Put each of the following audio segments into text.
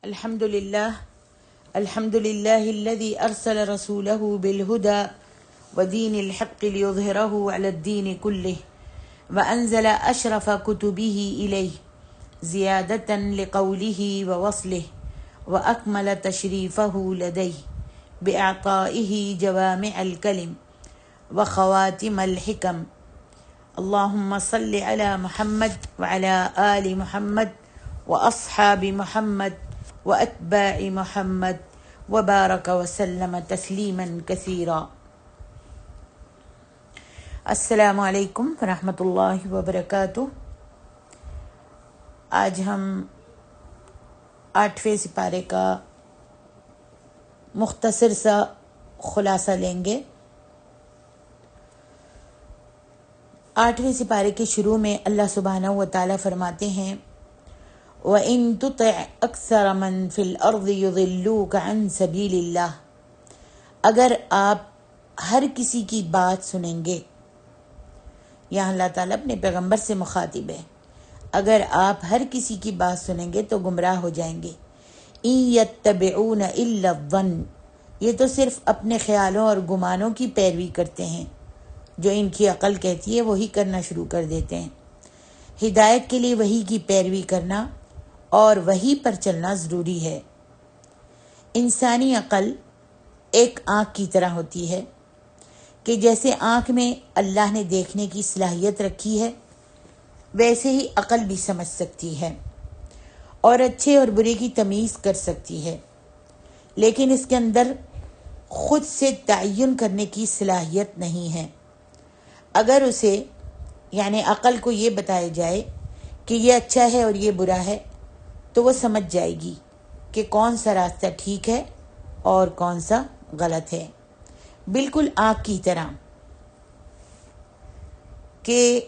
الحمد لله الذي أرسل رسوله بالهدى ودين الحق ليظهره على الدين كله وأنزل أشرف كتبه إليه زيادة لقوله ووصله وأكمل تشريفه لديه بإعطائه جوامع الكلم وخواتم الحكم. اللهم صل على محمد وعلى آل محمد وأصحاب محمد وأتباع محمد وبارك وسلم تسلیما کثیرا. السلام علیکم ورحمۃ اللہ وبرکاتہ. آج ہم 8ویں سپارے کا مختصر سا خلاصہ لیں گے. 8ویں سپارے کے شروع میں اللہ سبحانہ و تعالیٰ فرماتے ہیں وَإِن تُطِعْ أَكْثَرَ مَن فِي الْأَرْضِ يُضِلُّوكَ عَن سَبِيلِ اللَّهِ، اگر آپ ہر کسی کی بات سنیں گے. یہاں اللہ تعالیٰ اپنے پیغمبر سے مخاطب ہے. اگر آپ ہر کسی کی بات سنیں گے تو گمراہ ہو جائیں گے. إِن يَتَّبِعُونَ إِلَّا الظَّنَّ، یہ تو صرف اپنے خیالوں اور گمانوں کی پیروی کرتے ہیں. جو ان کی عقل کہتی ہے وہی کرنا شروع کر دیتے ہیں. ہدایت کے لیے وحی کی پیروی کرنا اور وحی پر چلنا ضروری ہے. انسانی عقل ایک آنکھ کی طرح ہوتی ہے کہ جیسے آنکھ میں اللہ نے دیکھنے کی صلاحیت رکھی ہے ویسے ہی عقل بھی سمجھ سکتی ہے اور اچھے اور برے کی تمیز کر سکتی ہے، لیکن اس کے اندر خود سے تعین کرنے کی صلاحیت نہیں ہے. اگر اسے یعنی عقل کو یہ بتایا جائے کہ یہ اچھا ہے اور یہ برا ہے تو وہ سمجھ جائے گی کہ کون سا راستہ ٹھیک ہے اور کون سا غلط ہے. بالکل آنکھ کی طرح کہ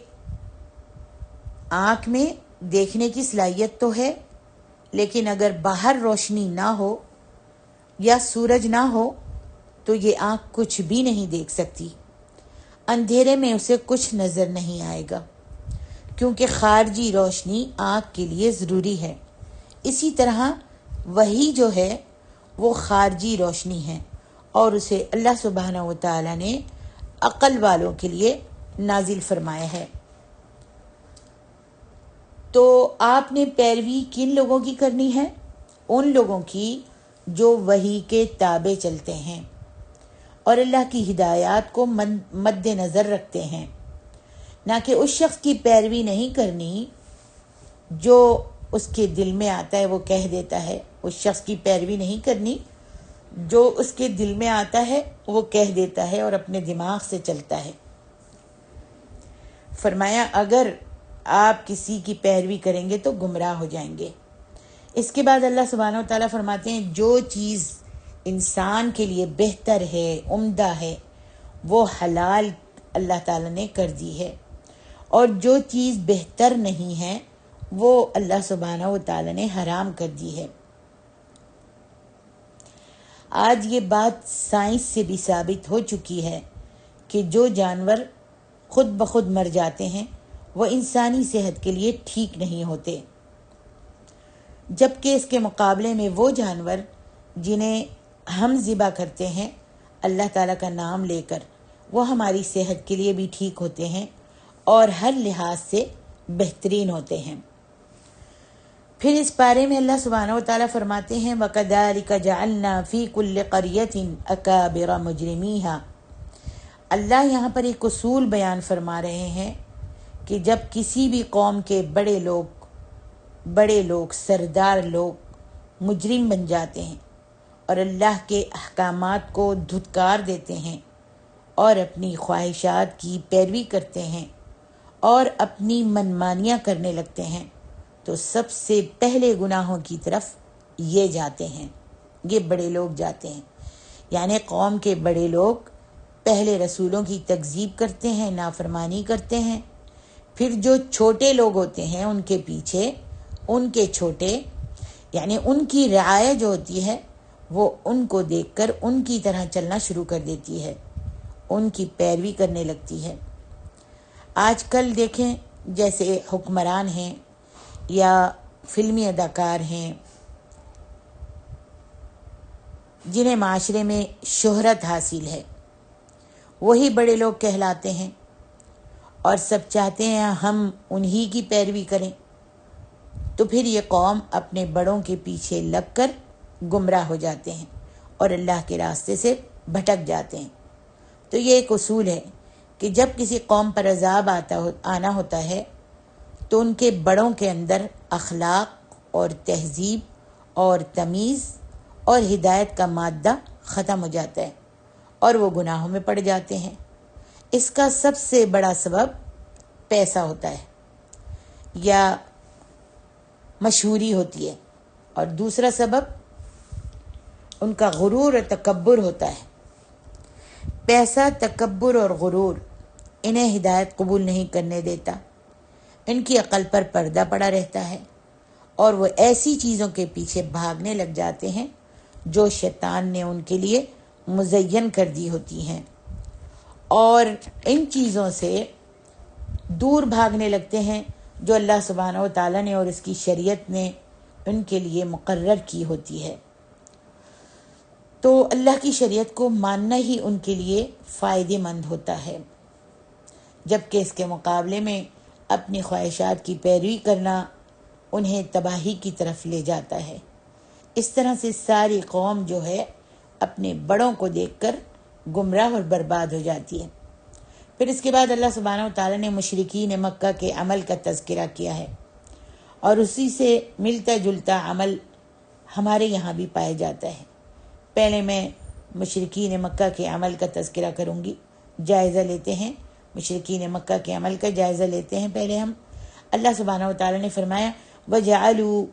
آنکھ میں دیکھنے کی صلاحیت تو ہے، لیکن اگر باہر روشنی نہ ہو یا سورج نہ ہو تو یہ آنکھ کچھ بھی نہیں دیکھ سکتی. اندھیرے میں اسے کچھ نظر نہیں آئے گا کیونکہ خارجی روشنی آنکھ کے لیے ضروری ہے. اسی طرح وحی جو ہے وہ خارجی روشنی ہے اور اسے اللہ سبحانہ و تعالیٰ نے عقل والوں کے لیے نازل فرمایا ہے. تو آپ نے پیروی کن لوگوں کی کرنی ہے؟ ان لوگوں کی جو وحی کے تابع چلتے ہیں اور اللہ کی ہدایات کو مد نظر رکھتے ہیں. نہ کہ اس شخص کی پیروی نہیں کرنی جو اس کے دل میں آتا ہے وہ کہہ دیتا ہے. اس شخص کی پیروی نہیں کرنی جو اس کے دل میں آتا ہے وہ کہہ دیتا ہے اور اپنے دماغ سے چلتا ہے. فرمایا اگر آپ کسی کی پیروی کریں گے تو گمراہ ہو جائیں گے. اس کے بعد اللہ سبحانہ و تعالیٰ فرماتے ہیں جو چیز انسان کے لیے بہتر ہے، عمدہ ہے، وہ حلال اللہ تعالیٰ نے کر دی ہے، اور جو چیز بہتر نہیں ہے وہ اللہ سبحانہ و تعالیٰ نے حرام کر دی ہے. آج یہ بات سائنس سے بھی ثابت ہو چکی ہے کہ جو جانور خود بخود مر جاتے ہیں وہ انسانی صحت کے لیے ٹھیک نہیں ہوتے، جبکہ اس کے مقابلے میں وہ جانور جنہیں ہم ذبح کرتے ہیں اللہ تعالیٰ کا نام لے کر وہ ہماری صحت کے لیے بھی ٹھیک ہوتے ہیں اور ہر لحاظ سے بہترین ہوتے ہیں. پھر اس بارے میں اللہ سبحانہ و تعالیٰ فرماتے ہیں وَكَذَلِكَ جَعَلْنَا فِي كُلِّ قَرْيَةٍ أَكَابِرَ مُجْرِمِيهَا. اللہ یہاں پر ایک اصول بیان فرما رہے ہیں کہ جب کسی بھی قوم کے بڑے لوگ سردار لوگ مجرم بن جاتے ہیں اور اللہ کے احکامات کو دھتکار دیتے ہیں اور اپنی خواہشات کی پیروی کرتے ہیں اور اپنی منمانیاں کرنے لگتے ہیں تو سب سے پہلے گناہوں کی طرف یہ جاتے ہیں، یہ بڑے لوگ جاتے ہیں. یعنی قوم کے بڑے لوگ پہلے رسولوں کی تکذیب کرتے ہیں، نافرمانی کرتے ہیں، پھر جو چھوٹے لوگ ہوتے ہیں ان کے پیچھے ان کے چھوٹے یعنی ان کی رعایا جو ہوتی ہے وہ ان کو دیکھ کر ان کی طرح چلنا شروع کر دیتی ہے، ان کی پیروی کرنے لگتی ہے. آج کل دیکھیں جیسے حکمران ہیں یا فلمی اداکار ہیں جنہیں معاشرے میں شہرت حاصل ہے، وہی بڑے لوگ کہلاتے ہیں، اور سب چاہتے ہیں ہم انہی کی پیروی کریں، تو پھر یہ قوم اپنے بڑوں کے پیچھے لگ کر گمراہ ہو جاتے ہیں اور اللہ کے راستے سے بھٹک جاتے ہیں۔ تو یہ ایک اصول ہے کہ جب کسی قوم پر عذاب آنا ہوتا ہے تو ان کے بڑوں کے اندر اخلاق اور تہذیب اور تمیز اور ہدایت کا مادہ ختم ہو جاتا ہے اور وہ گناہوں میں پڑ جاتے ہیں۔ اس کا سب سے بڑا سبب پیسہ ہوتا ہے یا مشہوری ہوتی ہے، اور دوسرا سبب ان کا غرور اور تکبر ہوتا ہے۔ پیسہ، تکبر اور غرور انہیں ہدایت قبول نہیں کرنے دیتا، ان کی عقل پر پردہ پڑا رہتا ہے اور وہ ایسی چیزوں کے پیچھے بھاگنے لگ جاتے ہیں جو شیطان نے ان کے لیے مزین کر دی ہوتی ہیں، اور ان چیزوں سے دور بھاگنے لگتے ہیں جو اللہ سبحانہ و تعالیٰ نے اور اس کی شریعت نے ان کے لیے مقرر کی ہوتی ہے۔ تو اللہ کی شریعت کو ماننا ہی ان کے لیے فائدہ مند ہوتا ہے، جبکہ اس کے مقابلے میں اپنی خواہشات کی پیروی کرنا انہیں تباہی کی طرف لے جاتا ہے۔ اس طرح سے ساری قوم جو ہے اپنے بڑوں کو دیکھ کر گمراہ اور برباد ہو جاتی ہے۔ پھر اس کے بعد اللہ سبحانہ و تعالیٰ نے مشرکین مکہ کے عمل کا تذکرہ کیا ہے، اور اسی سے ملتا جلتا عمل ہمارے یہاں بھی پایا جاتا ہے۔ پہلے میں مشرکین مکہ کے عمل کا تذکرہ کروں گی، جائزہ لیتے ہیں، مشرکین مکہ کے عمل کا جائزہ لیتے ہیں پہلے ہم۔ اللہ سبحانہ و تعالیٰ نے فرمایا وَجَعَلُوا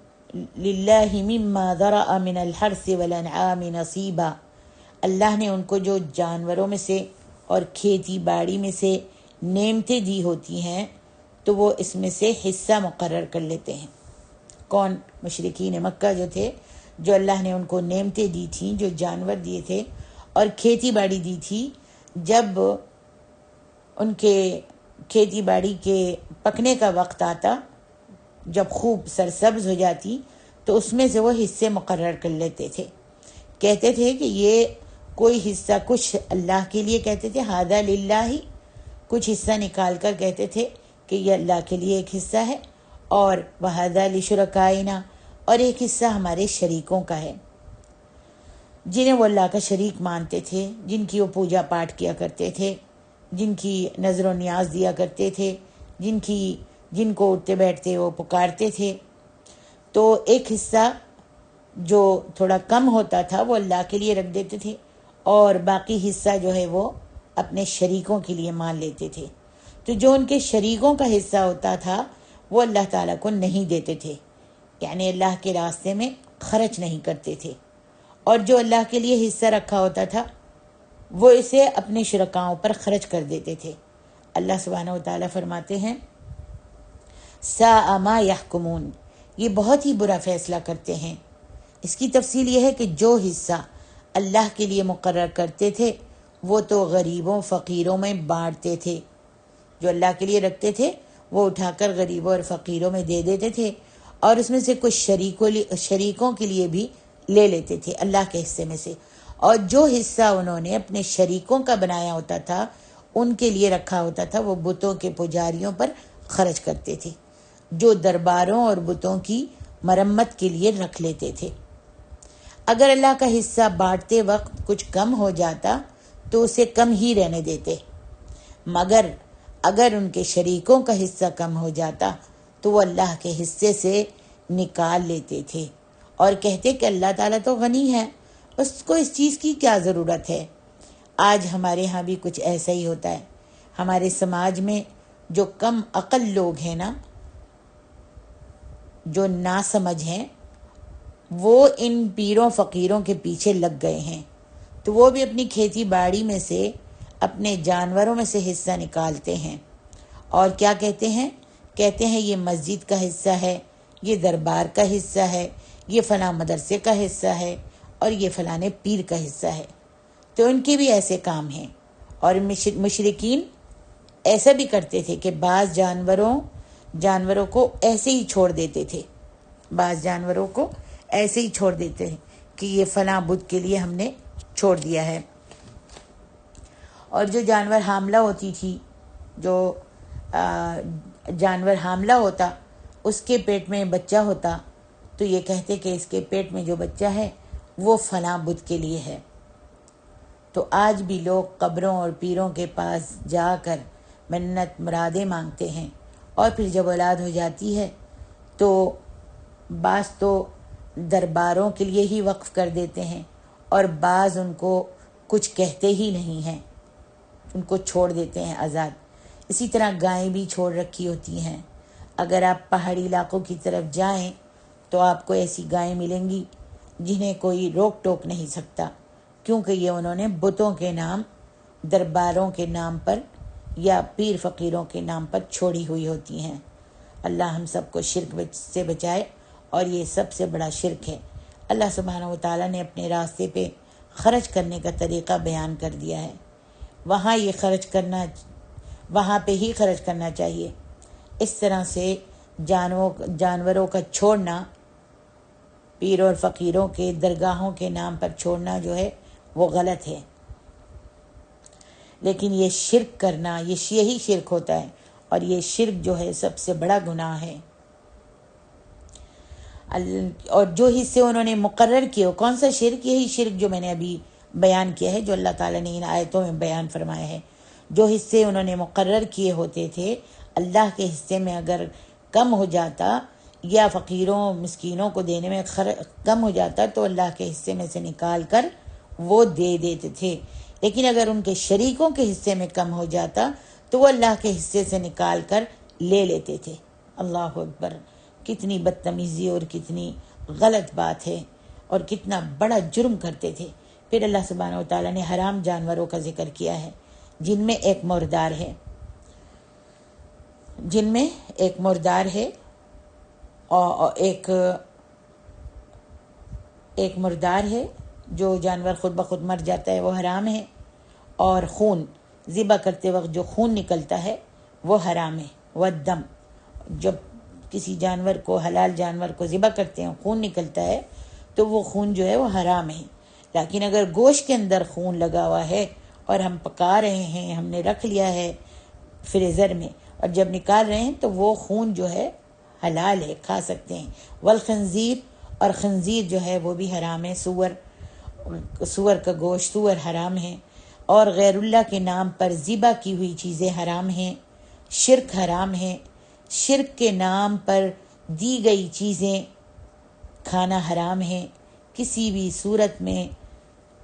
لِلَّهِ مِمَّا ذَرَأَ مِنَ الْحَرْثِ وَالْأَنْعَامِ نَصِيبًا، اللہ نے ان کو جو جانوروں میں سے اور کھیتی باڑی میں سے نعمتیں دی ہوتی ہیں تو وہ اس میں سے حصہ مقرر کر لیتے ہیں۔ کون؟ مشرکین مکہ جو تھے، جو اللہ نے ان کو نعمتیں دی تھیں، جو جانور دیے تھے اور کھیتی باڑی دی تھی، جب ان کے کھیتی باڑی کے پکنے کا وقت آتا، جب خوب سرسبز ہو جاتی، تو اس میں سے وہ حصے مقرر کر لیتے تھے۔ کہتے تھے کہ یہ کوئی حصہ کچھ اللہ کے لیے کہتے تھے، ھذا للہ، کچھ حصہ نکال کر کہتے تھے کہ یہ اللہ کے لیے ایک حصہ ہے، اور وَھذا لشرکائنا، اور ایک حصہ ہمارے شریکوں کا ہے، جنہیں وہ اللہ کا شریک مانتے تھے، جن کی وہ پوجا پاٹ کیا کرتے تھے، جن کی نظر و نیاز دیا کرتے تھے، جن کو اٹھتے بیٹھتے وہ پکارتے تھے۔ تو ایک حصہ جو تھوڑا کم ہوتا تھا وہ اللہ کے لیے رکھ دیتے تھے، اور باقی حصہ جو ہے وہ اپنے شریکوں کے لیے مان لیتے تھے۔ تو جو ان کے شریکوں کا حصہ ہوتا تھا وہ اللہ تعالیٰ کو نہیں دیتے تھے، یعنی اللہ کے راستے میں خرچ نہیں کرتے تھے، اور جو اللہ کے لیے حصہ رکھا ہوتا تھا وہ اسے اپنے شرکاؤں پر خرچ کر دیتے تھے۔ اللہ سبحانہ و تعالیٰ فرماتے ہیں ساء ما یحکمون، یہ بہت ہی برا فیصلہ کرتے ہیں۔ اس کی تفصیل یہ ہے کہ جو حصہ اللہ کے لیے مقرر کرتے تھے وہ تو غریبوں فقیروں میں بانٹتے تھے، جو اللہ کے لیے رکھتے تھے وہ اٹھا کر غریبوں اور فقیروں میں دے دیتے تھے، اور اس میں سے کچھ شریکوں کے لیے بھی لے لیتے تھے اللہ کے حصے میں سے، اور جو حصہ انہوں نے اپنے شریکوں کا بنایا ہوتا تھا، ان کے لیے رکھا ہوتا تھا، وہ بتوں کے پجاریوں پر خرچ کرتے تھے، جو درباروں اور بتوں کی مرمت کے لیے رکھ لیتے تھے۔ اگر اللہ کا حصہ بانٹتے وقت کچھ کم ہو جاتا تو اسے کم ہی رہنے دیتے، مگر اگر ان کے شریکوں کا حصہ کم ہو جاتا تو وہ اللہ کے حصے سے نکال لیتے تھے اور کہتے کہ اللہ تعالیٰ تو غنی ہے، اس کو اس چیز کی کیا ضرورت ہے۔ آج ہمارے ہاں بھی کچھ ایسا ہی ہوتا ہے۔ ہمارے سماج میں جو کم عقل لوگ ہیں نا، جو ناسمجھ ہیں، وہ ان پیروں فقیروں کے پیچھے لگ گئے ہیں، تو وہ بھی اپنی کھیتی باڑی میں سے اپنے جانوروں میں سے حصہ نکالتے ہیں، اور کیا کہتے ہیں یہ مسجد کا حصہ ہے، یہ دربار کا حصہ ہے، یہ فلاں مدرسے کا حصہ ہے، اور یہ فلاں پیر کا حصہ ہے۔ تو ان کے بھی ایسے کام ہیں، اور مشرکین ایسا بھی کرتے تھے کہ بعض جانوروں کو ایسے ہی چھوڑ دیتے تھے، بعض جانوروں کو ایسے ہی چھوڑ دیتے ہیں کہ یہ فلاں بت کے لیے ہم نے چھوڑ دیا ہے۔ اور جو جانور حاملہ ہوتی تھی، جو جانور حاملہ ہوتا، اس کے پیٹ میں بچہ ہوتا، تو یہ کہتے کہ اس کے پیٹ میں جو بچہ ہے وہ فلاں بت کے لیے ہے۔ تو آج بھی لوگ قبروں اور پیروں کے پاس جا کر منت مرادیں مانگتے ہیں، اور پھر جب اولاد ہو جاتی ہے تو بعض تو درباروں کے لیے ہی وقف کر دیتے ہیں، اور بعض ان کو کچھ کہتے ہی نہیں ہیں، ان کو چھوڑ دیتے ہیں آزاد۔ اسی طرح گائیں بھی چھوڑ رکھی ہوتی ہیں۔ اگر آپ پہاڑی علاقوں کی طرف جائیں تو آپ کو ایسی گائیں ملیں گی جنہیں کوئی روک ٹوک نہیں سکتا، کیونکہ یہ انہوں نے بتوں کے نام، درباروں کے نام پر یا پیر فقیروں کے نام پر چھوڑی ہوئی ہوتی ہیں۔ اللہ ہم سب کو شرک سے بچائے، اور یہ سب سے بڑا شرک ہے۔ اللہ سبحانہ و تعالیٰ نے اپنے راستے پہ خرچ کرنے کا طریقہ بیان کر دیا ہے، وہاں پہ ہی خرچ کرنا چاہیے۔ اس طرح سے جانوروں کا چھوڑنا، پیر اور فقیروں کے درگاہوں کے نام پر چھوڑنا جو ہے وہ غلط ہے، لیکن یہ شرک کرنا، یہی شرک ہوتا ہے، اور یہ شرک جو ہے سب سے بڑا گناہ ہے۔ اور جو حصے انہوں نے مقرر کیے، کون سا شرک؟ یہی شرک جو میں نے ابھی بیان کیا ہے، جو اللہ تعالیٰ نے ان آیتوں میں بیان فرمایا ہے۔ جو حصے انہوں نے مقرر کیے ہوتے تھے، اللہ کے حصے میں اگر کم ہو جاتا یا فقیروں مسکینوں کو دینے میں کم ہو جاتا تو اللہ کے حصے میں سے نکال کر وہ دے دیتے تھے، لیکن اگر ان کے شریکوں کے حصے میں کم ہو جاتا تو وہ اللہ کے حصے سے نکال کر لے لیتے تھے۔ اللہ اکبر! کتنی بدتمیزی اور کتنی غلط بات ہے، اور کتنا بڑا جرم کرتے تھے۔ پھر اللہ سبحانہ و تعالیٰ نے حرام جانوروں کا ذکر کیا ہے، جن میں ایک مردار ہے، اور ایک مردار ہے جو جانور خود بخود مر جاتا ہے، وہ حرام ہے، اور خون ذبح کرتے وقت جو خون نکلتا ہے وہ حرام ہے۔ والدم، جب کسی جانور کو، حلال جانور کو ذبح کرتے ہیں، خون نکلتا ہے تو وہ خون جو ہے وہ حرام ہے۔ لیکن اگر گوشت کے اندر خون لگا ہوا ہے اور ہم پکا رہے ہیں، ہم نے رکھ لیا ہے فریزر میں، اور جب نکال رہے ہیں تو وہ خون جو ہے حلال ہے، کھا سکتے ہیں۔ والخنزیر، اور خنزیر جو ہے وہ بھی حرام ہے، سور کا گوشت، سور حرام ہے، اور غیر اللہ کے نام پر ذبح کی ہوئی چیزیں حرام ہیں۔ شرک حرام ہے، شرک کے نام پر دی گئی چیزیں کھانا حرام ہے۔ کسی بھی صورت میں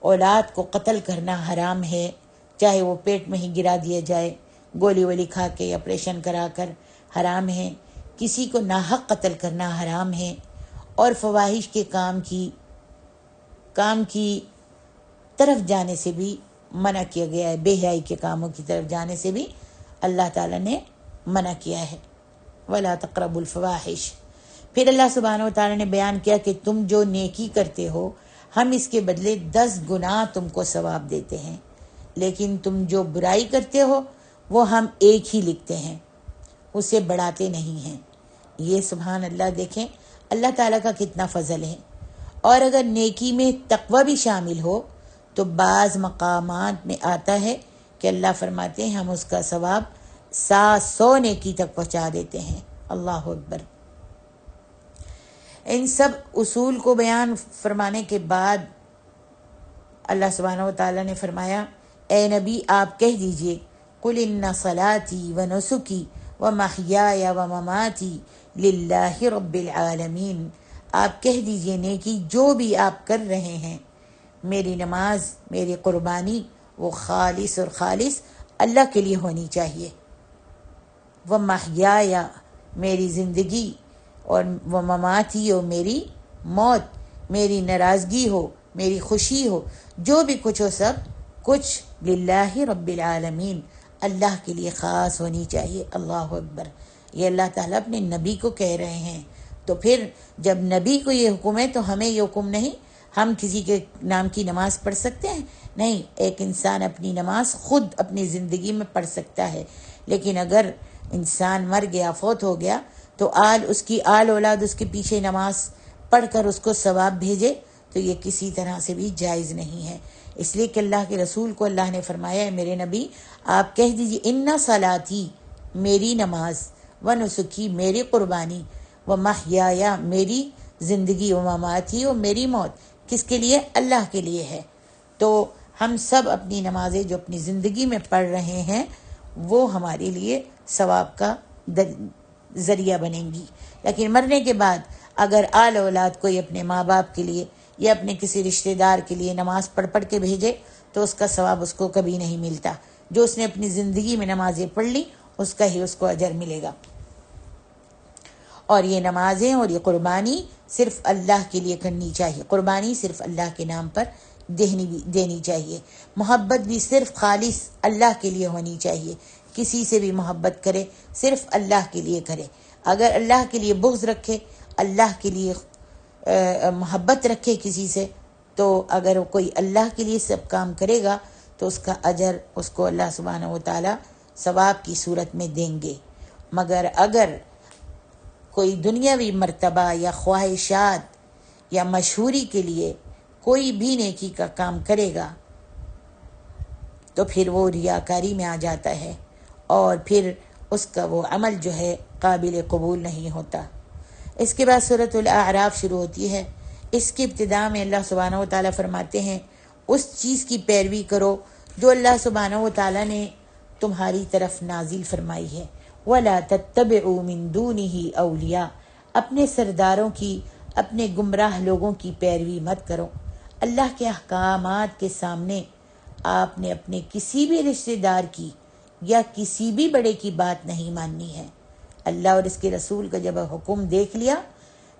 اولاد کو قتل کرنا حرام ہے، چاہے وہ پیٹ میں ہی گرا دیا جائے، گولی وولی کھا کے، آپریشن کرا کر، حرام ہے۔ کسی کو ناحق قتل کرنا حرام ہے، اور فواحش کے کام کی طرف جانے سے بھی منع کیا گیا ہے، بے حیائی کے کاموں کی طرف جانے سے بھی اللہ تعالیٰ نے منع کیا ہے۔ وَلَا تَقْرَبُوا الْفَوَاحِشَ۔ پھر اللہ سبحانہ و تعالیٰ نے بیان کیا کہ تم جو نیکی کرتے ہو، ہم اس کے بدلے 10 گنا تم کو ثواب دیتے ہیں، لیکن تم جو برائی کرتے ہو وہ ہم ایک ہی لکھتے ہیں، اسے بڑھاتے نہیں ہیں۔ یہ سبحان اللہ، دیکھیں اللہ تعالیٰ کا کتنا فضل ہے۔ اور اگر نیکی میں تقوی بھی شامل ہو تو بعض مقامات میں آتا ہے کہ اللہ فرماتے ہیں ہم اس کا ثواب 700 نیکی تک پہنچا دیتے ہیں۔ اللہ اکبر! ان سب اصول کو بیان فرمانے کے بعد اللہ سبحانہ و تعالیٰ نے فرمایا، اے نبی آپ کہہ دیجئے، قُلْ إِنَّ صَلَاتِي وَنُسُكِي وَمَحْيَايَ وَمَمَاتِي لِلَّهِ رَبِّ الْعَالَمِينَ۔ آپ کہہ دیجئے نیکی جو بھی آپ کر رہے ہیں، میری نماز، میری قربانی، وہ خالص اور خالص اللہ کے لیے ہونی چاہیے۔ وَمَحْيَايَ، میری زندگی، اور وَمَمَاتِي، اور میری موت، میری ناراضگی ہو، میری خوشی ہو، جو بھی کچھ ہو، سب کچھ للہ رب العالمین، اللہ کے لیے خاص ہونی چاہیے۔ اللہ اکبر! یہ اللہ تعالیٰ اپنے نبی کو کہہ رہے ہیں، تو پھر جب نبی کو یہ حکم ہے تو ہمیں یہ حکم نہیں؟ ہم کسی کے نام کی نماز پڑھ سکتے ہیں؟ نہیں، ایک انسان اپنی نماز خود اپنی زندگی میں پڑھ سکتا ہے، لیکن اگر انسان مر گیا، فوت ہو گیا، تو اس کی آل اولاد اس کے پیچھے نماز پڑھ کر اس کو ثواب بھیجے تو یہ کسی طرح سے بھی جائز نہیں ہے، اس لیے کہ اللہ کے رسول کو اللہ نے فرمایا ہے میرے نبی آپ کہہ دیجئے ان صلاتی میری نماز، و نسکی میری قربانی، و محیایا میری زندگی، و مماتی و میری موت کس کے لیے؟ اللہ کے لیے ہے۔ تو ہم سب اپنی نمازیں جو اپنی زندگی میں پڑھ رہے ہیں وہ ہمارے لیے ثواب کا ذریعہ بنیں گی، لیکن مرنے کے بعد اگر آل اولاد کوئی اپنے ماں باپ کے لیے یا اپنے کسی رشتہ دار کے لیے نماز پڑھ پڑھ کے بھیجے تو اس کا ثواب اس کو کبھی نہیں ملتا، جو اس نے اپنی زندگی میں نمازیں پڑھ لی اس کا ہی اس کو اجر ملے گا۔ اور یہ نمازیں اور یہ قربانی صرف اللہ کے لیے کرنی چاہیے، قربانی صرف اللہ کے نام پر دینی چاہیے، محبت بھی صرف خالص اللہ کے لیے ہونی چاہیے، کسی سے بھی محبت کرے صرف اللہ کے لیے کرے، اگر اللہ کے لیے بغض رکھے، اللہ کے لیے محبت رکھے کسی سے، تو اگر کوئی اللہ کے لیے سب کام کرے گا تو اس کا اجر اس کو اللہ سبحانہ و تعالی ثواب کی صورت میں دیں گے، مگر اگر کوئی دنیاوی مرتبہ یا خواہشات یا مشہوری کے لیے کوئی بھی نیکی کا کام کرے گا تو پھر وہ ریاکاری میں آ جاتا ہے اور پھر اس کا وہ عمل جو ہے قابل قبول نہیں ہوتا۔ اس کے بعد سورۃ الاعراف شروع ہوتی ہے، اس کی ابتدا میں اللہ سبحانہ و تعالیٰ فرماتے ہیں اس چیز کی پیروی کرو جو اللہ سبحانہ و تعالیٰ نے تمہاری طرف نازل فرمائی ہے، وَلَا تَتَّبِعُوا مِن دُونِهِ أَوْلِيَاءَ، اپنے سرداروں کی، اپنے گمراہ لوگوں کی پیروی مت کرو۔ اللہ کے احکامات کے سامنے آپ نے اپنے کسی بھی رشتہ دار کی یا کسی بھی بڑے کی بات نہیں ماننی ہے۔ اللہ اور اس کے رسول کا جب حکم دیکھ لیا،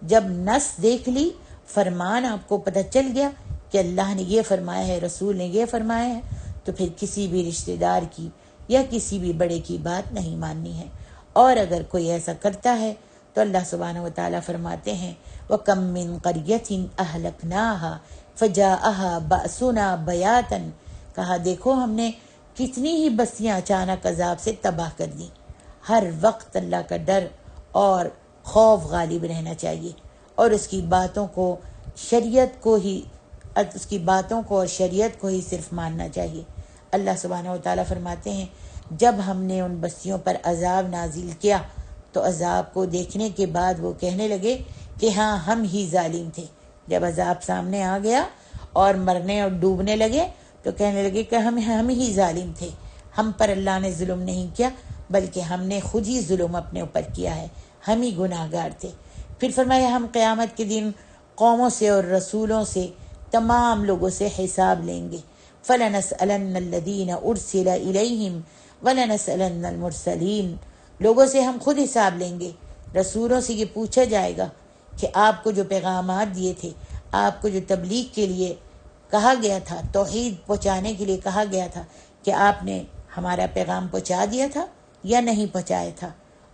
جب نص دیکھ لی، فرمان آپ کو پتہ چل گیا کہ اللہ نے یہ فرمایا ہے، رسول نے یہ فرمایا ہے، تو پھر کسی بھی رشتہ دار کی یا کسی بھی بڑے کی بات نہیں ماننی ہے۔ اور اگر کوئی ایسا کرتا ہے تو اللہ سبحانہ و تعالیٰ فرماتے ہیں وَكَم مِّن قَرْيَةٍ أَهْلَكْنَاهَا فَجَاءَهَا بَأْسُنَا بَيَاتًا، کہا دیکھو ہم نے کتنی ہی بستیاں اچانک عذاب سے تباہ کر دیں۔ ہر وقت اللہ کا ڈر اور خوف غالب رہنا چاہیے اور اس کی باتوں کو شریعت کو ہی اور شریعت کو ہی صرف ماننا چاہیے۔ اللہ سبحانہ و تعالیٰ فرماتے ہیں جب ہم نے ان بستیوں پر عذاب نازل کیا تو عذاب کو دیکھنے کے بعد وہ کہنے لگے کہ ہاں ہم ہی ظالم تھے۔ جب عذاب سامنے آ گیا اور مرنے اور ڈوبنے لگے تو کہنے لگے کہ ہم ہی ظالم تھے، ہم پر اللہ نے ظلم نہیں کیا بلکہ ہم نے خود ہی ظلم اپنے اوپر کیا ہے، ہم ہی گناہ گار تھے۔ پھر فرمایا ہم قیامت کے دن قوموں سے اور رسولوں سے، تمام لوگوں سے حساب لیں گے۔ فَلَنَسْأَلَنَّ الَّذِينَ أُرْسِلَ إِلَيْهِمْ وَلَنَسْأَلَنَّ الْمُرْسَلِينَ، لوگوں سے ہم خود حساب لیں گے، رسولوں سے یہ پوچھا جائے گا کہ آپ کو جو پیغامات دیے تھے، آپ کو جو تبلیغ کے لیے کہا گیا تھا، توحید پہنچانے کے لیے کہا گیا تھا، کہ آپ نے ہمارا پیغام پہنچا دیا تھا یا نہیں پہنچایا تھا۔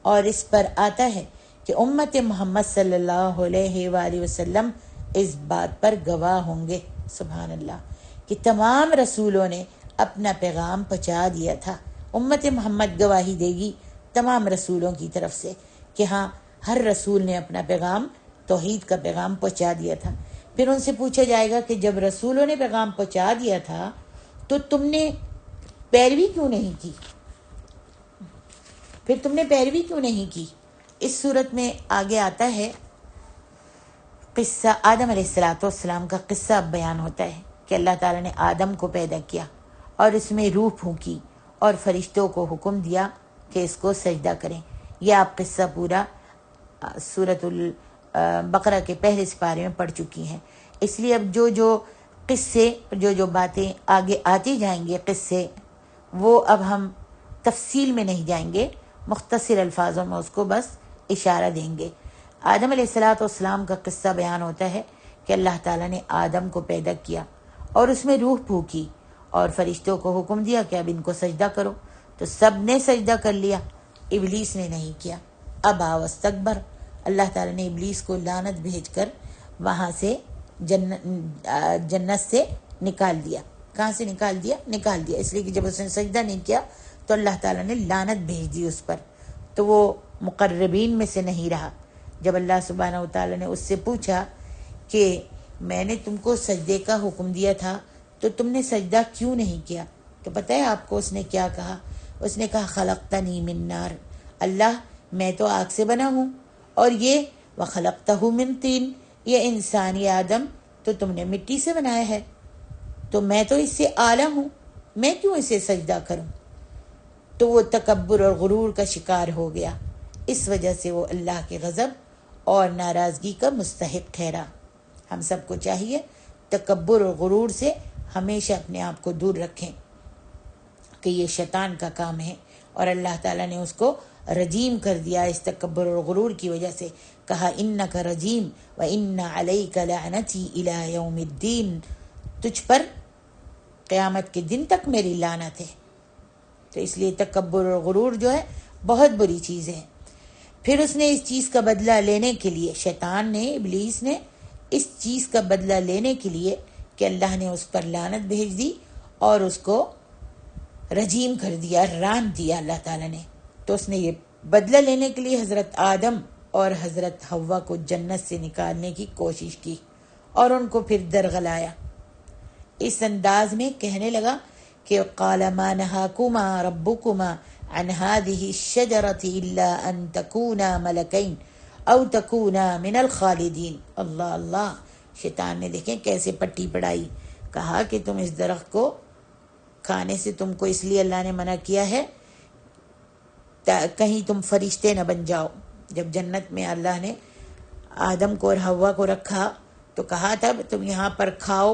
اور اس پر آتا ہے کہ امت محمد صلی اللہ علیہ وآلہ وسلم اس بات پر گواہ ہوں گے، سبحان اللہ، کہ تمام رسولوں نے اپنا پیغام پہنچا دیا تھا۔ امت محمد گواہی دے گی تمام رسولوں کی طرف سے کہ ہاں ہر رسول نے اپنا پیغام، توحید کا پیغام پہنچا دیا تھا۔ پھر ان سے پوچھا جائے گا کہ جب رسولوں نے پیغام پہنچا دیا تھا تو تم نے پیروی کیوں نہیں کی؟ پھر تم نے پیروی کیوں نہیں کی؟ اس صورت میں آگے آتا ہے قصہ آدم علیہ السلام کا قصہ بیان ہوتا ہے کہ اللہ تعالیٰ نے آدم کو پیدا کیا اور اس میں روح پھونکی اور فرشتوں کو حکم دیا کہ اس کو سجدہ کریں۔ یہ آپ قصہ پورا سورۃ البقرہ کے پہلے سپارے میں پڑھ چکی ہیں، اس لیے اب جو قصے جو باتیں آگے آتی جائیں گے قصے، وہ اب ہم تفصیل میں نہیں جائیں گے، مختصر الفاظوں میں اس کو بس اشارہ دیں گے۔ آدم علیہ السلام کا قصہ بیان ہوتا ہے کہ اللہ تعالیٰ نے آدم کو پیدا کیا اور اس میں روح پھونکی اور فرشتوں کو حکم دیا کہ اب ان کو سجدہ کرو، تو سب نے سجدہ کر لیا، ابلیس نے نہیں کیا، ابا واستکبر۔ اللہ تعالیٰ نے ابلیس کو لعنت بھیج کر وہاں سے جنت سے نکال دیا۔ کہاں سے نکال دیا اس لیے کہ جب اس نے سجدہ نہیں کیا تو اللہ تعالیٰ نے لعنت بھیج دی اس پر، تو وہ مقربین میں سے نہیں رہا۔ جب اللہ سبحانہ و تعالیٰ نے اس سے پوچھا کہ میں نے تم کو سجدے کا حکم دیا تھا تو تم نے سجدہ کیوں نہیں کیا؟ تو پتہ ہے آپ کو اس نے کیا کہا؟ اس نے کہا خلقتنی من نار، اللہ میں تو آگ سے بنا ہوں، اور یہ وخلقتہ من طین، یہ انسان یہ آدم تو تم نے مٹی سے بنایا ہے، تو میں تو اس سے اعلیٰ ہوں، میں کیوں اسے سجدہ کروں؟ تو وہ تکبر اور غرور کا شکار ہو گیا، اس وجہ سے وہ اللہ کے غضب اور ناراضگی کا مستحق ٹھہرا۔ ہم سب کو چاہیے تکبر اور غرور سے ہمیشہ اپنے آپ کو دور رکھیں کہ یہ شیطان کا کام ہے، اور اللہ تعالیٰ نے اس کو رجیم کر دیا اس تکبر اور غرور کی وجہ سے، کہا انک رجیم وان علیک لعنتی الی یوم الدین، تجھ پر قیامت کے دن تک میری لعنت ہے۔ تو اس لیے تکبر اور غرور جو ہے بہت بری چیز ہے۔ پھر اس نے اس چیز کا بدلہ لینے کے لیے، شیطان نے، ابلیس نے اس چیز کا بدلہ لینے کے لیے کہ اللہ نے اس پر لعنت بھیج دی اور اس کو رجیم کر دیا، ران دیا اللہ تعالیٰ نے، تو اس نے یہ بدلہ لینے کے لیے حضرت آدم اور حضرت حوا کو جنت سے نکالنے کی کوشش کی اور ان کو پھر درغلایا، اس انداز میں کہنے لگا کہ قال ما نهاكما ربكما عن هذه الشجرة الا ان تكونا ملكين او تكونا من الخالدين۔ اللہ اللہ، شیطان نے دیکھیں کیسے پٹی پڑائی، کہا کہ تم اس درخت کو کھانے سے تم کو اس لیے اللہ نے منع کیا ہے کہیں تم فرشتے نہ بن جاؤ۔ جب جنت میں اللہ نے آدم کو اور حوا کو رکھا تو کہا تھا تم یہاں پر کھاؤ،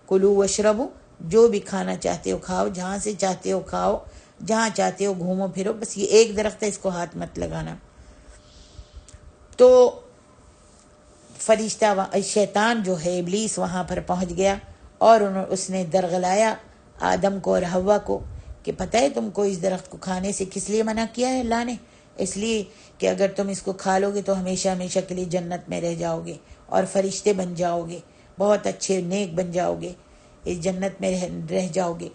کلو وشربو، جو بھی کھانا چاہتے ہو کھاؤ، جہاں سے چاہتے ہو کھاؤ، جہاں چاہتے ہو گھومو پھرو، بس یہ ایک درخت ہے اس کو ہاتھ مت لگانا۔ تو فرشتہ شیطان جو ہے ابلیس وہاں پر پہنچ گیا اور اس نے درغلایا آدم کو اور حوا کو کہ پتہ ہے تم کو اس درخت کو کھانے سے کس لیے منع کیا ہے اللہ نے؟ اس لیے کہ اگر تم اس کو کھا لو گے تو ہمیشہ ہمیشہ کے لیے جنت میں رہ جاؤ گے اور فرشتے بن جاؤ گے، بہت اچھے نیک بن جاؤ گے، اس جنت میں رہ جاؤ گے،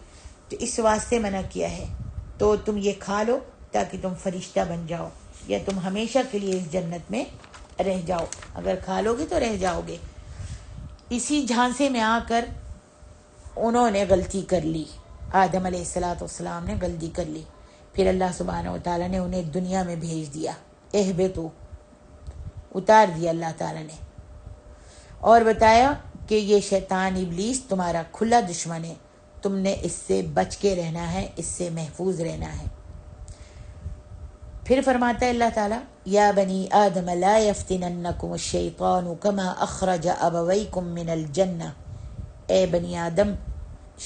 تو اس واسطے منع کیا ہے، تو تم یہ کھا لو تاکہ تم فرشتہ بن جاؤ یا تم ہمیشہ کے لیے اس جنت میں رہ جاؤ، اگر کھا لو گے تو رہ جاؤ گے۔ اسی جھانسے میں آ کر انہوں نے غلطی کر لی، آدم علیہ السلام نے غلطی کر لی، پھر اللہ سبحانہ وتعالیٰ نے انہیں دنیا میں بھیج دیا، اہبطوا، اتار دیا اللہ تعالیٰ نے، اور بتایا کہ یہ شیطان ابلیس تمہارا کھلا دشمن ہے، تم نے اس سے بچ کے رہنا ہے، اس سے محفوظ رہنا ہے۔ پھر فرماتا ہے اللہ تعالیٰ یا بنی آدم لا یفتننکم الشیطان کما اخرج ابویکم من الجنہ، اے بنی آدم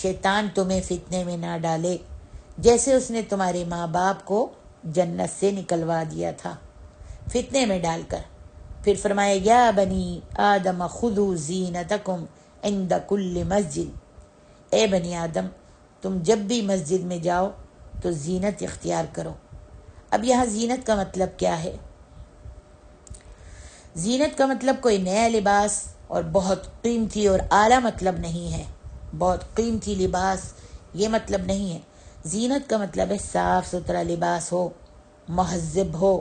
شیطان تمہیں فتنے میں نہ ڈالے جیسے اس نے تمہارے ماں باپ کو جنت سے نکلوا دیا تھا فتنے میں ڈال کر۔ پھر فرمایا یا بنی آدم خذوا زینتکم عند کل مسجد، اے بنی آدم تم جب بھی مسجد میں جاؤ تو زینت اختیار کرو۔ اب یہاں زینت کا مطلب کیا ہے؟ زینت کا مطلب کوئی نیا لباس اور بہت قیمتی اور اعلیٰ مطلب نہیں ہے، بہت قیمتی لباس یہ مطلب نہیں ہے۔ زینت کا مطلب ہے صاف ستھرا لباس ہو، مہذب ہو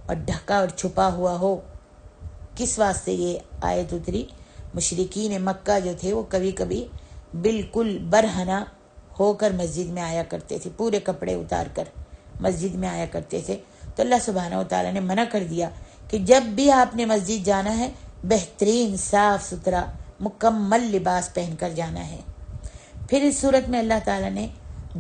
اور ڈھکا اور چھپا ہوا ہو۔ کس واسطے یہ آیت اتری؟ مشرکین مکہ جو تھے وہ کبھی کبھی بالکل برہنہ ہو کر مسجد میں آیا کرتے تھے، پورے کپڑے اتار کر مسجد میں آیا کرتے تھے، تو اللہ سبحانہ وتعالیٰ نے منع کر دیا کہ جب بھی آپ نے مسجد جانا ہے بہترین صاف ستھرا مکمل لباس پہن کر جانا ہے۔ پھر اس صورت میں اللہ تعالیٰ نے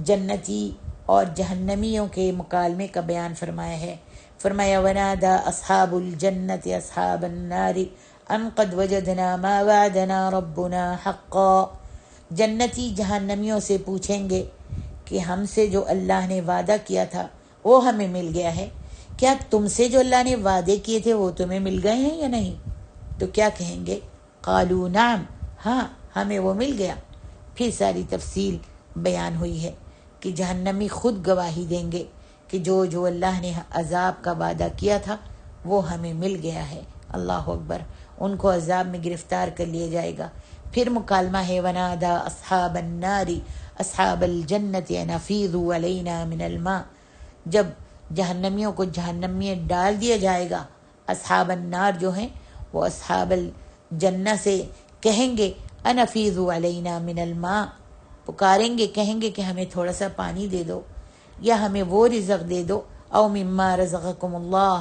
جنتی اور جہنمیوں کے مکالمے کا بیان فرمایا ہے، فرمایا ونادى اصحاب الجنت اصحاب النار ان قد وجدنا ما وعدنا ربنا حقا، جنتی جہنمیوں سے پوچھیں گے کہ ہم سے جو اللہ نے وعدہ کیا تھا وہ ہمیں مل گیا ہے، کیا تم سے جو اللہ نے وعدے کیے تھے وہ تمہیں مل گئے ہیں یا نہیں؟ تو کیا کہیں گے؟ قالوا نعم، ہاں ہمیں وہ مل گیا۔ پھر ساری تفصیل بیان ہوئی ہے کہ جہنمی خود گواہی دیں گے کہ جو جو اللہ نے عذاب کا وعدہ کیا تھا وہ ہمیں مل گیا ہے۔ اللہ اکبر، ان کو عذاب میں گرفتار کر لیا جائے گا۔ پھر مکالمہ ہے ونادى اصحاب النار اصحاب الجنت ان افیضوا علینا من الماء، جب جہنمیوں کو جہنم میں ڈال دیا جائے گا، اصحاب النار جو ہیں وہ اصحاب الجنہ سے کہیں گے انفیضوا علینا من الماء، پکاریں گے، کہیں گے کہ ہمیں تھوڑا سا پانی دے دو، یا ہمیں وہ رزق دے دو، او مما رزقکم اللہ،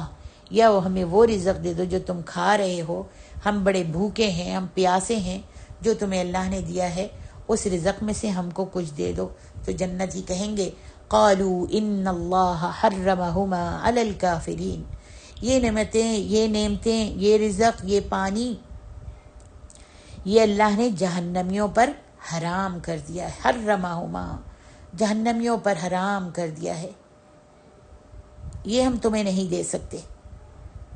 یا وہ ہمیں وہ رزق دے دو جو تم کھا رہے ہو، ہم بڑے بھوکے ہیں، ہم پیاسے ہیں، جو تمہیں اللہ نے دیا ہے اس رزق میں سے ہم کو کچھ دے دو۔ تو جنتی کہیں گے قالوا ان اللہ حرمہما علی الکافرین، یہ نعمتیں، یہ رزق، یہ پانی، یہ اللہ نے جہنمیوں پر حرام کر دیا ہے، حرمہما، جہنمیوں پر حرام کر دیا ہے، یہ ہم تمہیں نہیں دے سکتے۔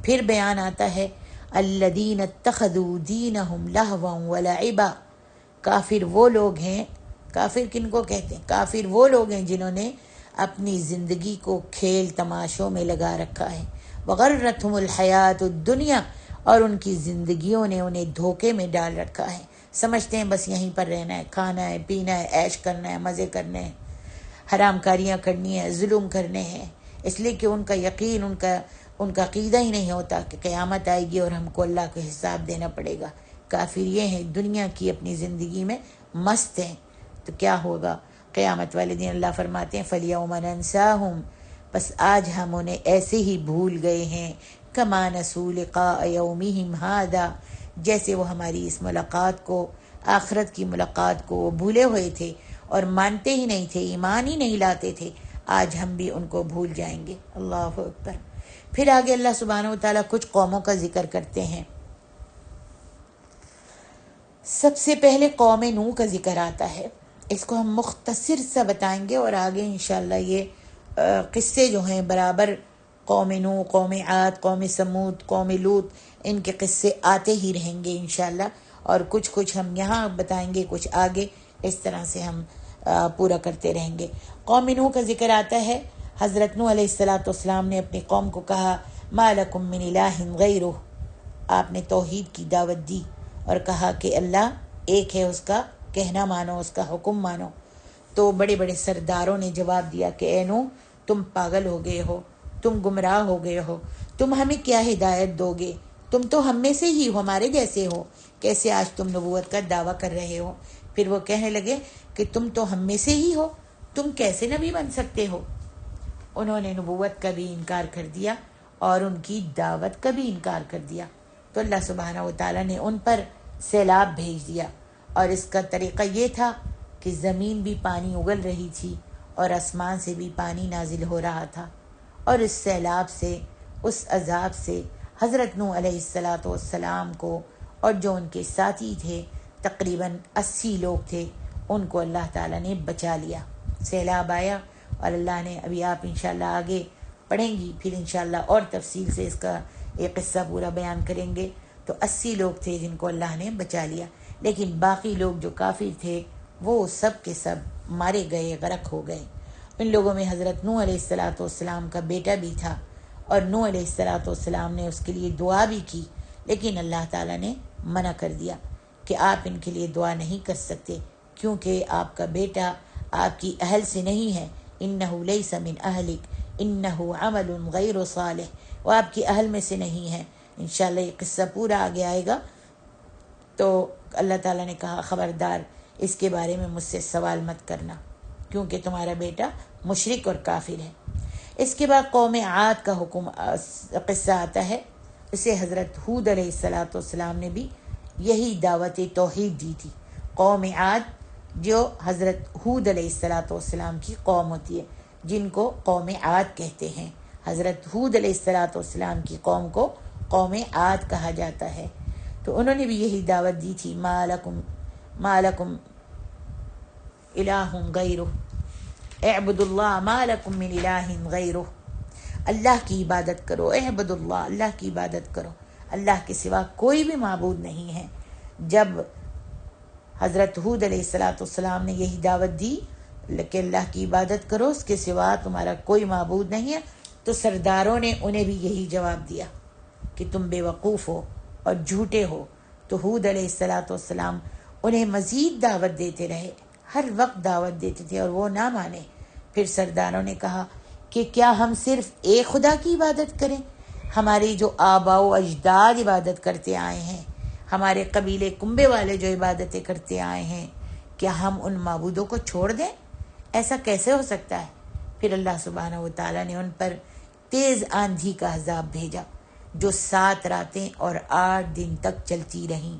پھر بیان آتا ہے الذین اتخذوا دینہم لہوا ولعبا، کافر وہ لوگ ہیں، کافر کن کو کہتے ہیں؟ کافر وہ لوگ ہیں جنہوں نے اپنی زندگی کو کھیل تماشوں میں لگا رکھا ہے، وغرتہم الحیات الدنیا، اور ان کی زندگیوں نے انہیں دھوکے میں ڈال رکھا ہے، سمجھتے ہیں بس یہیں پر رہنا ہے، کھانا ہے، پینا ہے، عیش کرنا ہے، مزے کرنے ہیں، حرام کاریاں کرنی ہے، ظلم کرنے ہیں، اس لیے کہ ان کا یقین، ان کا عقیدہ ہی نہیں ہوتا کہ قیامت آئے گی اور ہم کو اللہ کو حساب دینا پڑے گا۔ کافر یہ ہیں دنیا کی اپنی زندگی میں مست ہیں، تو کیا ہوگا قیامت والے دن؟ اللہ فرماتے ہیں فَالْيَوْمَ نَنْسَاهُمْ، بس آج ہم انہیں ایسے ہی بھول گئے ہیں، كَمَا نَسُوا لِقَاءَ يَوْمِهِمْ هَذَا، جیسے وہ ہماری اس ملاقات کو، آخرت کی ملاقات کو وہ بھولے ہوئے تھے اور مانتے ہی نہیں تھے، ایمان ہی نہیں لاتے تھے، آج ہم بھی ان کو بھول جائیں گے۔ اللہ اکبر۔ پھر آگے اللہ سبحانہ وتعالیٰ کچھ قوموں کا ذکر کرتے ہیں۔ سب سے پہلے قوم نوح کا ذکر آتا ہے، اس کو ہم مختصر سا بتائیں گے اور آگے انشاءاللہ یہ قصے جو ہیں برابر قوم نوح، قوم عاد، قوم سمود، قوم لوط، ان کے قصے آتے ہی رہیں گے انشاءاللہ، اور کچھ ہم یہاں بتائیں گے، کچھ آگے، اس طرح سے ہم پورا کرتے رہیں گے۔ قوم نوح کا ذکر آتا ہے، حضرت نوح علیہ السلام نے اپنی قوم کو کہا ما لکم من الہ غیرہ، آپ نے توحید کی دعوت دی اور کہا کہ اللہ ایک ہے، اس کا کہنا مانو، اس کا حکم مانو۔ تو بڑے بڑے سرداروں نے جواب دیا کہ اے نوح، تم پاگل ہو گئے ہو، تم گمراہ ہو گئے ہو، تم ہمیں کیا ہدایت دو گے؟ تم تو ہم میں سے ہی ہو، ہمارے جیسے ہو، کیسے آج تم نبوت کا دعویٰ کر رہے ہو؟ پھر وہ کہنے لگے کہ تم تو ہم میں سے ہی ہو، تم کیسے نبی بن سکتے ہو؟ انہوں نے نبوت کا بھی انکار کر دیا اور ان کی دعوت کا بھی انکار کر دیا، تو اللہ سبحانہ وتعالیٰ نے ان پر سیلاب بھیج دیا، اور اس کا طریقہ یہ تھا کہ زمین بھی پانی اگل رہی تھی اور آسمان سے بھی پانی نازل ہو رہا تھا، اور اس سیلاب سے، اس عذاب سے حضرت نوح علیہ السلام کو اور جو ان کے ساتھی تھے، تقریباً 80 لوگ تھے، ان کو اللہ تعالیٰ نے بچا لیا۔ سیلاب آیا اور اللہ نے، ابھی آپ انشاءاللہ آگے پڑھیں گی، پھر انشاءاللہ اور تفصیل سے اس کا ایک قصہ پورا بیان کریں گے، تو 80 لوگ تھے جن کو اللہ نے بچا لیا، لیکن باقی لوگ جو کافر تھے وہ سب کے سب مارے گئے، غرق ہو گئے۔ ان لوگوں میں حضرت نوح علیہ السلام کا بیٹا بھی تھا، اور نوح علیہ السلام نے اس کے لیے دعا بھی کی، لیکن اللہ تعالیٰ نے منع کر دیا کہ آپ ان کے لیے دعا نہیں کر سکتے، کیونکہ آپ کا بیٹا آپ کی اہل سے نہیں ہے، انہ لیس من اہلک انہ عمل غیر صالح، وہ آپ کی اہل میں سے نہیں ہے۔ انشاءاللہ یہ قصہ پورا آگے آئے گا، تو اللہ تعالیٰ نے کہا خبردار اس کے بارے میں مجھ سے سوال مت کرنا، کیونکہ تمہارا بیٹا مشرک اور کافر ہے۔ اس کے بعد قوم عاد کا قصہ آتا ہے، اسے حضرت ہود علیہ السلام نے بھی یہی دعوت توحید دی تھی۔ قوم عاد جو حضرت ہود علیہ السلام کی قوم ہوتی ہے، جن کو قوم عاد کہتے ہیں، حضرت ہود علیہ السلام کی قوم کو قوم عاد کہا جاتا ہے، تو انہوں نے بھی یہی دعوت دی تھی ما لکم الہ غیرہ، اعبد اللہ ما لکم من الہ غیرہ، اللہ کی عبادت کرو، اعبد اللہ، اللہ کی عبادت کرو، اللہ کے سوا کوئی بھی معبود نہیں ہے۔ جب حضرت ہود علیہ السلام نے یہی دعوت دی کہ اللہ کی عبادت کرو، اس کے سوا تمہارا کوئی معبود نہیں ہے، تو سرداروں نے انہیں بھی یہی جواب دیا کہ تم بے وقوف ہو اور جھوٹے ہو۔ تو ہود علیہ السلام انہیں مزید دعوت دیتے رہے، ہر وقت دعوت دیتے تھے اور وہ نہ مانے۔ پھر سرداروں نے کہا کہ کیا ہم صرف ایک خدا کی عبادت کریں؟ ہمارے جو آباء و اجداد عبادت کرتے آئے ہیں، ہمارے قبیلے کنبے والے جو عبادتیں کرتے آئے ہیں، کیا ہم ان معبودوں کو چھوڑ دیں؟ ایسا کیسے ہو سکتا ہے؟ پھر اللہ سبحانہ و تعالیٰ نے ان پر تیز آندھی کا عذاب بھیجا جو 7 راتیں اور 8 دن تک چلتی رہیں،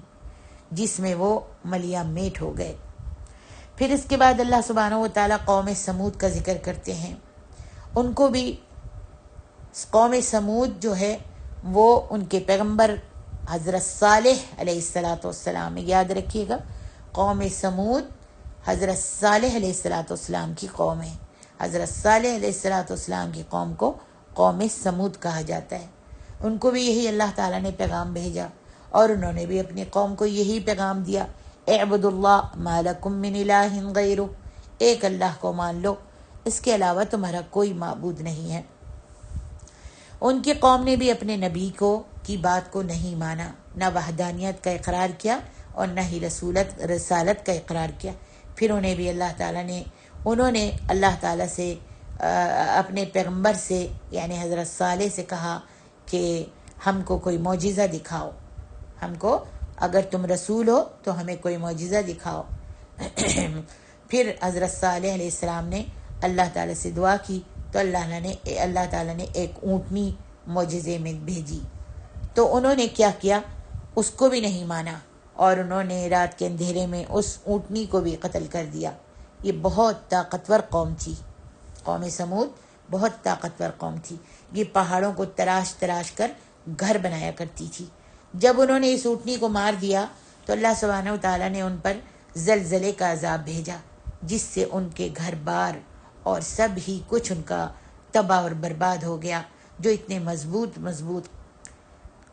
جس میں وہ ملیاں میٹ ہو گئے۔ پھر اس کے بعد اللہ سبحانہ و تعالیٰ قوم سمود کا ذکر کرتے ہیں۔ ان کو بھی قوم سمود جو ہے وہ ان کے پیغمبر حضرت صالح علیہ السلام، یاد رکھیے گا، قوم سمود حضرت صالح علیہ السلام کی قوم ہے۔ حضرت صالح علیہ السلام کی قوم کو قوم سمود کہا جاتا ہے۔ ان کو بھی یہی اللہ تعالیٰ نے پیغام بھیجا اور انہوں نے بھی اپنی قوم کو یہی پیغام دیا، اعبدوا اللہ ما لکم من الہ غیرہ، ایک اللہ کو مان لو، اس کے علاوہ تمہارا کوئی معبود نہیں ہے۔ ان کی قوم نے بھی اپنے نبی کی بات کو نہیں مانا، نہ وحدانیت کا اقرار کیا اور نہ ہی رسالت کا اقرار کیا۔ پھر انہوں نے اللہ تعالیٰ سے اپنے پیغمبر سے یعنی حضرت صالح سے کہا کہ ہم کو کوئی معجزہ دکھاؤ، ہم کو اگر تم رسول ہو تو ہمیں کوئی معجزہ دکھاؤ۔ پھر حضرت صالح علیہ السلام نے اللہ تعالیٰ سے دعا کی تو اللہ تعالیٰ نے ایک اونٹنی معجزے میں بھیجی، تو انہوں نے کیا کیا، اس کو بھی نہیں مانا اور انہوں نے رات کے اندھیرے میں اس اونٹنی کو بھی قتل کر دیا۔ یہ بہت طاقتور قوم تھی، قوم سمود بہت طاقتور قوم تھی۔ یہ پہاڑوں کو تراش تراش کر گھر بنایا کرتی تھی۔ جب انہوں نے اس اونٹنی کو مار دیا تو اللہ سبحانہ و تعالیٰ نے ان پر زلزلے کا عذاب بھیجا، جس سے ان کے گھر بار اور سب ہی کچھ ان کا تباہ اور برباد ہو گیا۔ جو اتنے مضبوط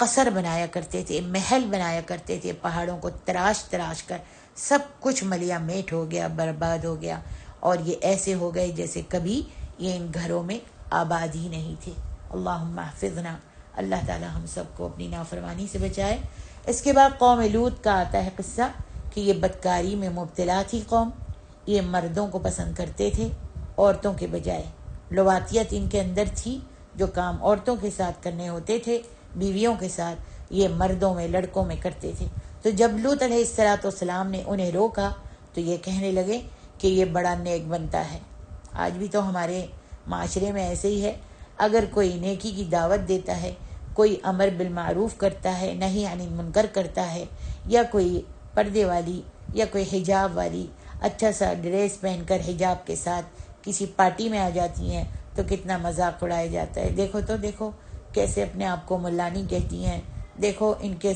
قصر بنایا کرتے تھے، محل بنایا کرتے تھے، پہاڑوں کو تراش تراش کر سب کچھ ملیا میٹ ہو گیا، برباد ہو گیا، اور یہ ایسے ہو گئے جیسے کبھی یہ ان گھروں میں آباد ہی نہیں تھے۔ اللہم احفظنا، اللہ تعالی ہم سب کو اپنی نافرمانی سے بچائے۔ اس کے بعد قوم لوط کا آتا ہے قصہ کہ یہ بدکاری میں مبتلا تھی قوم، یہ مردوں کو پسند کرتے تھے عورتوں کے بجائے، لواطیت ان کے اندر تھی، جو کام عورتوں کے ساتھ کرنے ہوتے تھے بیویوں کے ساتھ یہ مردوں میں لڑکوں میں کرتے تھے۔ تو جب لوط علیہ السلام نے انہیں روکا تو یہ کہنے لگے کہ یہ بڑا نیک بنتا ہے۔ آج بھی تو ہمارے معاشرے میں ایسے ہی ہے، اگر کوئی نیکی کی دعوت دیتا ہے، کوئی امر بالمعروف کرتا ہے، نہی عن المنکر کرتا ہے، یا کوئی پردے والی یا کوئی حجاب والی اچھا سا ڈریس پہن کر حجاب کے ساتھ کسی پارٹی میں آ جاتی ہیں تو کتنا مذاق اڑایا جاتا ہے۔ دیکھو کیسے اپنے آپ کو ملانی کہتی ہیں، دیکھو ان کے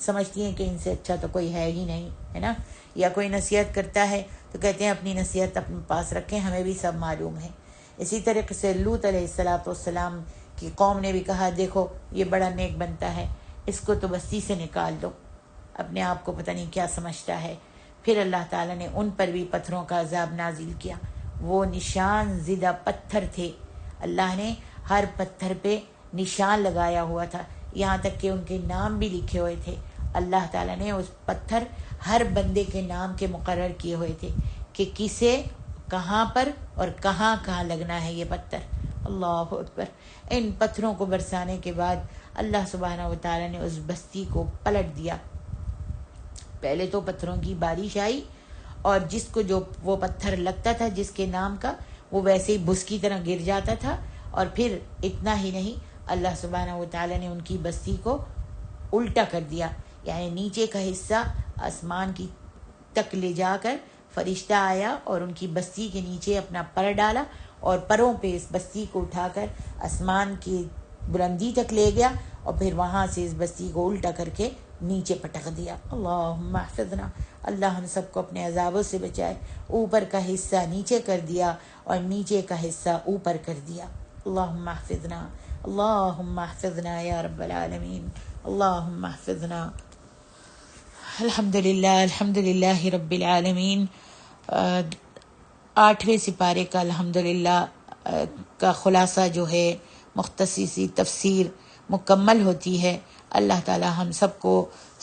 سمجھتی ہیں کہ ان سے اچھا تو کوئی ہے ہی نہیں، ہے نا۔ یا کوئی نصیحت کرتا ہے تو کہتے ہیں اپنی نصیحت اپنے پاس رکھیں، ہمیں بھی سب معلوم ہے۔ اسی طریقے سے لوط علیہ السلام کی قوم نے بھی کہا دیکھو یہ بڑا نیک بنتا ہے، اس کو تو بستی سے نکال دو، اپنے آپ کو پتہ نہیں کیا سمجھتا ہے۔ پھر اللہ تعالیٰ نے ان پر بھی پتھروں کا عذاب نازل کیا۔ وہ نشان زدہ پتھر تھے، اللہ نے ہر پتھر پہ نشان لگایا ہوا تھا، یہاں تک کہ ان کے نام بھی لکھے ہوئے تھے۔ اللہ تعالیٰ نے اس پتھر ہر بندے کے نام کے مقرر کیے ہوئے تھے کہ کسے کہاں پر اور کہاں کہاں لگنا ہے یہ پتھر۔ اللہ اکبر۔ ان پتھروں کو برسانے کے بعد اللہ سبحانہ و تعالیٰ نے اس بستی کو پلٹ دیا۔ پہلے تو پتھروں کی بارش آئی اور جس کو جو وہ پتھر لگتا تھا جس کے نام کا، وہ ویسے ہی بس کی طرح گر جاتا تھا، اور پھر اتنا ہی نہیں، اللہ سبحانہ و تعالیٰ نے ان کی بستی کو الٹا کر دیا، یعنی نیچے کا حصہ آسمان کی تک لے جا کر فرشتہ آیا اور ان کی بستی کے نیچے اپنا پر ڈالا اور پروں پہ اس بستی کو اٹھا کر آسمان کی بلندی تک لے گیا، اور پھر وہاں سے اس بستی کو الٹا کر کے نیچے پٹک دیا۔ اللہم احفظنا، اللہ ہم سب کو اپنے عذابوں سے بچائے۔ اوپر کا حصہ نیچے کر دیا اور نیچے کا حصہ اوپر کر دیا۔ اللہم احفظنا، اللہم احفظنا یا رب العالمین، اللہم احفظنا۔ الحمدللہ رب العالمین۔ 8ویں سپارے کا الحمدللہ کا خلاصہ جو ہے، مختصر سی تفسیر مکمل ہوتی ہے۔ اللہ تعالی ہم سب کو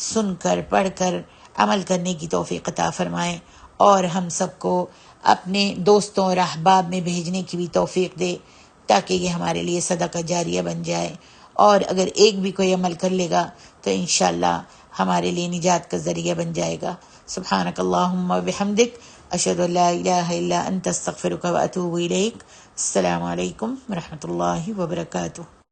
سن کر پڑھ کر عمل کرنے کی توفیق عطا فرمائے، اور ہم سب کو اپنے دوستوں اور احباب میں بھیجنے کی بھی توفیق دے، تاکہ یہ ہمارے لیے صدقہ جاریہ بن جائے، اور اگر ایک بھی کوئی عمل کر لے گا تو انشاءاللہ ہمارے لیے نجات کا ذریعہ بن جائے گا۔ سبحانک اللہم و بحمدک، اشہد ان لا الہ الا انت، استغفرک و اتوب الیک۔ السلام علیکم ورحمۃ اللہ وبرکاتہ۔